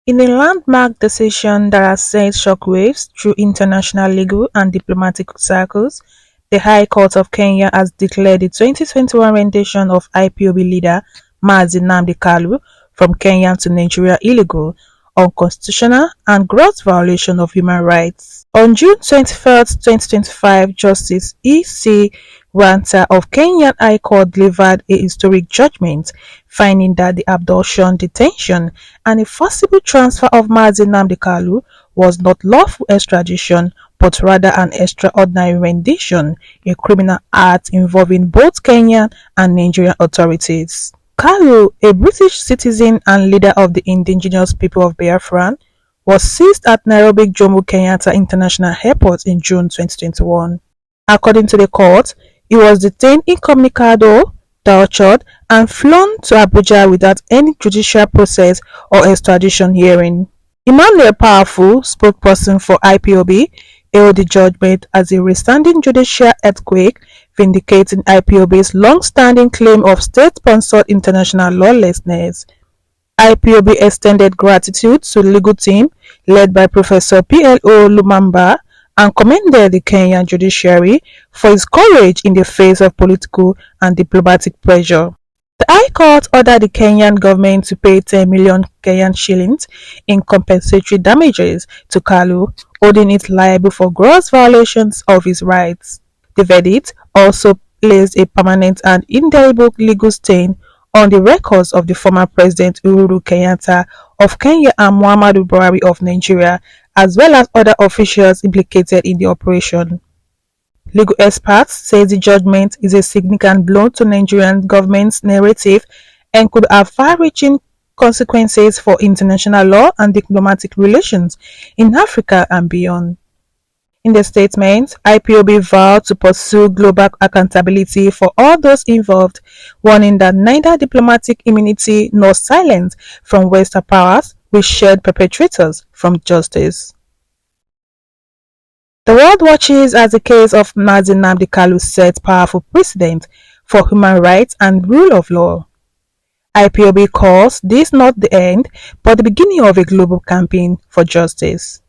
In a landmark decision that has sent shockwaves through international legal and diplomatic circles, the High Court of Kenya has declared the 2021 rendition of IPOB leader Mazi Nnamdi Kanu from Kenya to Nigeria illegal, unconstitutional, and gross violation of human rights. On June 21, 2025, Justice E.C. Mwita of Kenyan High Court delivered a historic judgment, finding that the abduction, detention, and a forcible transfer of Mazi Nnamdi Kanu was not lawful extradition, but rather an extraordinary rendition, a criminal act involving both Kenyan and Nigerian authorities. Kanu, a British citizen and leader of the indigenous people of Biafra, was seized at Nairobi Jomo Kenyatta International Airport in June 2021. According to the court, he was detained incommunicado, tortured, and flown to Abuja without any judicial process or extradition hearing. Emmanuel Powerful, spokesperson for IPOB, hailed the judgment as a resounding judicial earthquake, vindicating IPOB's long-standing claim of state-sponsored international lawlessness. IPOB extended gratitude to the legal team led by Professor P.L.O. Lumumba and commended the Kenyan judiciary for its courage in the face of political and diplomatic pressure. The High Court ordered the Kenyan government to pay 10 million Kenyan shillings in compensatory damages to Kanu, holding it liable for gross violations of his rights. The verdict also placed a permanent and indelible legal stain on the records of the former President Uhuru Kenyatta of Kenya and Muhammadu Buhari of Nigeria, as well as other officials implicated in the operation. Legal experts say the judgment is a significant blow to Nigerian government's narrative and could have far-reaching consequences for international law and diplomatic relations in Africa and beyond. In the statement, IPOB vowed to pursue global accountability for all those involved, warning that neither diplomatic immunity nor silence from Western powers will shield perpetrators from justice. The world watches as the case of Mazi Nnamdi Kanu sets powerful precedent for human rights and rule of law. IPOB calls this not the end, but the beginning of a global campaign for justice.